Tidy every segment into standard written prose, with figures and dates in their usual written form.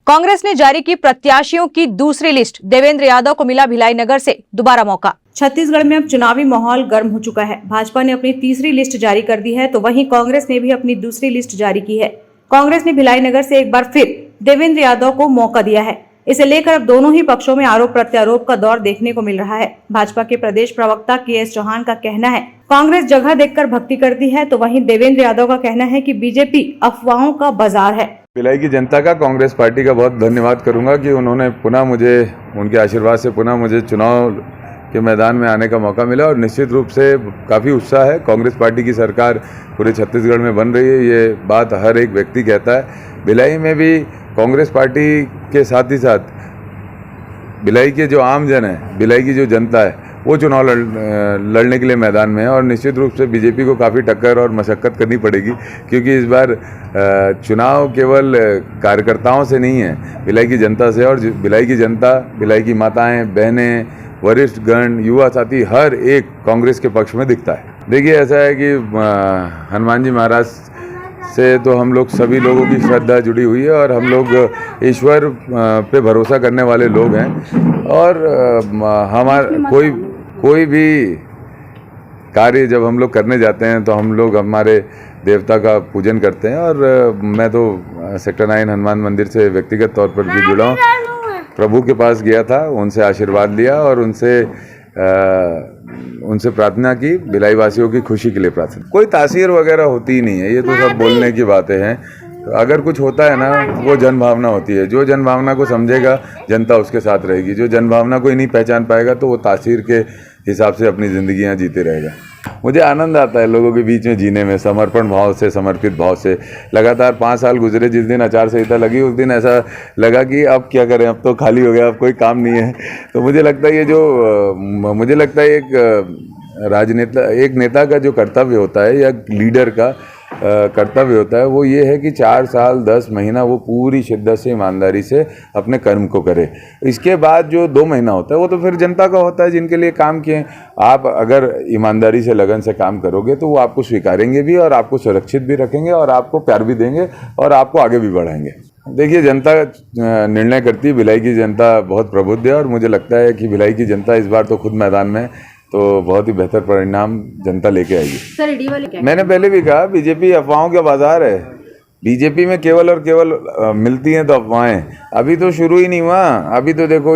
कांग्रेस ने जारी की प्रत्याशियों की दूसरी लिस्ट। देवेंद्र यादव को मिला भिलाई नगर से दोबारा मौका। छत्तीसगढ़ में अब चुनावी माहौल गर्म हो चुका है। भाजपा ने अपनी तीसरी लिस्ट जारी कर दी है, तो वहीं कांग्रेस ने भी अपनी दूसरी लिस्ट जारी की है। कांग्रेस ने भिलाई नगर से एक बार फिर देवेंद्र यादव को मौका दिया है। इसे लेकर अब दोनों ही पक्षों में आरोप प्रत्यारोप का दौर देखने को मिल रहा है। भाजपा के प्रदेश प्रवक्ता KS चौहान का कहना है, कांग्रेस जगह देखकर भक्ति करती है, तो वहीं देवेंद्र यादव का कहना है कि बीजेपी अफवाहों का बाजार है। भिलाई की जनता का, कांग्रेस पार्टी का बहुत धन्यवाद करूंगा कि उन्होंने पुनः मुझे, उनके आशीर्वाद से पुनः मुझे चुनाव के मैदान में आने का मौका मिला और निश्चित रूप से काफ़ी उत्साह है। कांग्रेस पार्टी की सरकार पूरे छत्तीसगढ़ में बन रही है, ये बात हर एक व्यक्ति कहता है। भिलाई में भी कांग्रेस पार्टी के साथ ही साथ भिलाई के जो आम जन है, भिलाई की जो जनता है, वो चुनाव लड़ने के लिए मैदान में है और निश्चित रूप से बीजेपी को काफ़ी टक्कर और मशक्कत करनी पड़ेगी, क्योंकि इस बार चुनाव केवल कार्यकर्ताओं से नहीं है, भिलाई की जनता से। और भिलाई की जनता, भिलाई की माताएं, बहनें, वरिष्ठ गण, युवा साथी, हर एक कांग्रेस के पक्ष में दिखता है। देखिए, ऐसा है कि हनुमान जी महाराज से तो हम लोग सभी लोगों की श्रद्धा जुड़ी हुई है और हम लोग ईश्वर पे भरोसा करने वाले लोग हैं और कोई भी कार्य जब हम लोग करने जाते हैं तो हम लोग हमारे देवता का पूजन करते हैं। और मैं तो सेक्टर 9 हनुमान मंदिर से व्यक्तिगत तौर पर भी जुड़ा हूँ। प्रभु के पास गया था, उनसे आशीर्वाद लिया और उनसे प्रार्थना की, भिलाई वासियों की खुशी के लिए प्रार्थना। कोई तासीर वगैरह होती ही नहीं है, ये तो सब बोलने की बातें हैं। अगर कुछ होता है ना, वो जन भावना होती है। जो जन भावना को समझेगा, जनता उसके साथ रहेगी। जो जन भावना को ही नहीं पहचान पाएगा तो वो तासीर के हिसाब से अपनी जिंदगियां जीते रहेगा। मुझे आनंद आता है लोगों के बीच में जीने में, समर्पण भाव से, समर्पित भाव से। लगातार 5 साल गुजरे, जिस दिन आचार संहिता लगी उस दिन ऐसा लगा कि अब क्या करें, अब तो खाली हो गया, अब कोई काम नहीं है। तो मुझे लगता है एक नेता का जो कर्तव्य होता है या लीडर का कर्तव्य होता है, वो ये है कि 4 साल 10 महीना वो पूरी शिद्दत से, ईमानदारी से अपने कर्म को करे। इसके बाद जो 2 महीना होता है वो तो फिर जनता का होता है, जिनके लिए काम किए। आप अगर ईमानदारी से, लगन से काम करोगे तो वो आपको स्वीकारेंगे भी और आपको सुरक्षित भी रखेंगे और आपको प्यार भी देंगे और आपको आगे भी बढ़ाएंगे। देखिए, जनता निर्णय करती है। भिलाई की जनता बहुत प्रबुद्ध है और मुझे लगता है कि भिलाई की जनता इस बार तो खुद मैदान में, तो बहुत ही बेहतर परिणाम जनता लेके आएगी। सर, ईडी वाले क्या? मैंने पहले भी कहा, बीजेपी अफवाहों का बाजार है। बीजेपी में केवल और केवल मिलती हैं तो अफवाहें। अभी तो शुरू ही नहीं हुआ। अभी तो देखो,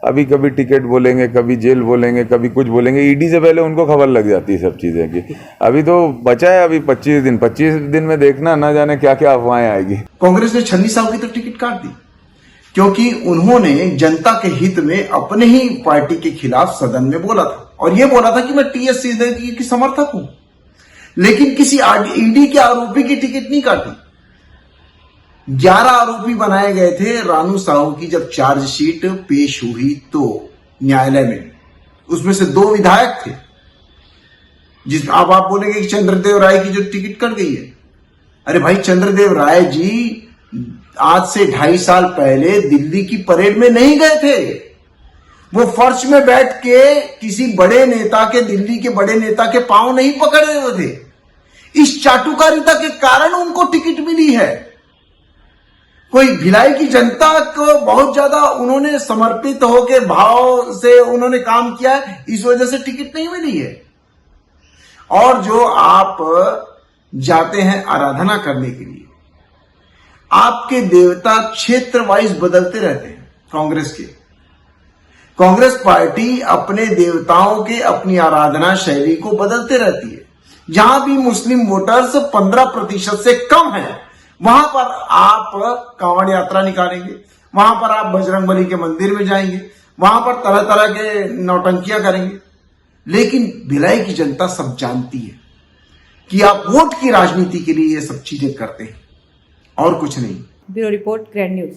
अभी कभी टिकट बोलेंगे, कभी जेल बोलेंगे, कभी कुछ बोलेंगे। ईडी से पहले उनको खबर लग जाती है सब चीज़ें की। अभी तो बचा है अभी 25 दिन में देखना, ना जाने क्या क्या अफवाहें आएगी। कांग्रेस ने 26 साल की तो टिकट काट दी, क्योंकि उन्होंने जनता के हित में अपने ही पार्टी के खिलाफ सदन में बोला था और यह बोला था कि मैं TS सिंहदेव की समर्थक हूं, लेकिन किसी ईडी के आरोपी की टिकट नहीं काटी। 11 आरोपी बनाए गए थे। रानू साहू की जब चार्जशीट पेश हुई तो न्यायालय में, उसमें से 2 विधायक थे। अब आप बोलेंगे कि चंद्रदेव राय की जो टिकट कट गई है। अरे भाई, चंद्रदेव राय जी आज से 2.5 साल पहले दिल्ली की परेड में नहीं गए थे। वो फर्श में बैठ के किसी बड़े नेता के, दिल्ली के बड़े नेता के पांव नहीं पकड़े हुए थे। इस चाटुकारिता के कारण उनको टिकट मिली है। कोई भिलाई की जनता को बहुत ज्यादा उन्होंने समर्पित होकर भाव से उन्होंने काम किया है, इस वजह से टिकट नहीं मिली है। और जो आप जाते हैं आराधना करने के लिए, आपके देवता क्षेत्र वाइज बदलते रहते हैं। कांग्रेस पार्टी अपने देवताओं के, अपनी आराधना शैली को बदलते रहती है। जहां भी मुस्लिम वोटर्स 15% से कम है, वहां पर आप कांवड़ यात्रा निकालेंगे, वहां पर आप बजरंगबली के मंदिर में जाएंगे, वहां पर तरह तरह के नौटंकियां करेंगे। लेकिन भिलाई की जनता सब जानती है कि आप वोट की राजनीति के लिए ये सब चीजें करते हैं और कुछ नहीं। Bureau report, grand news.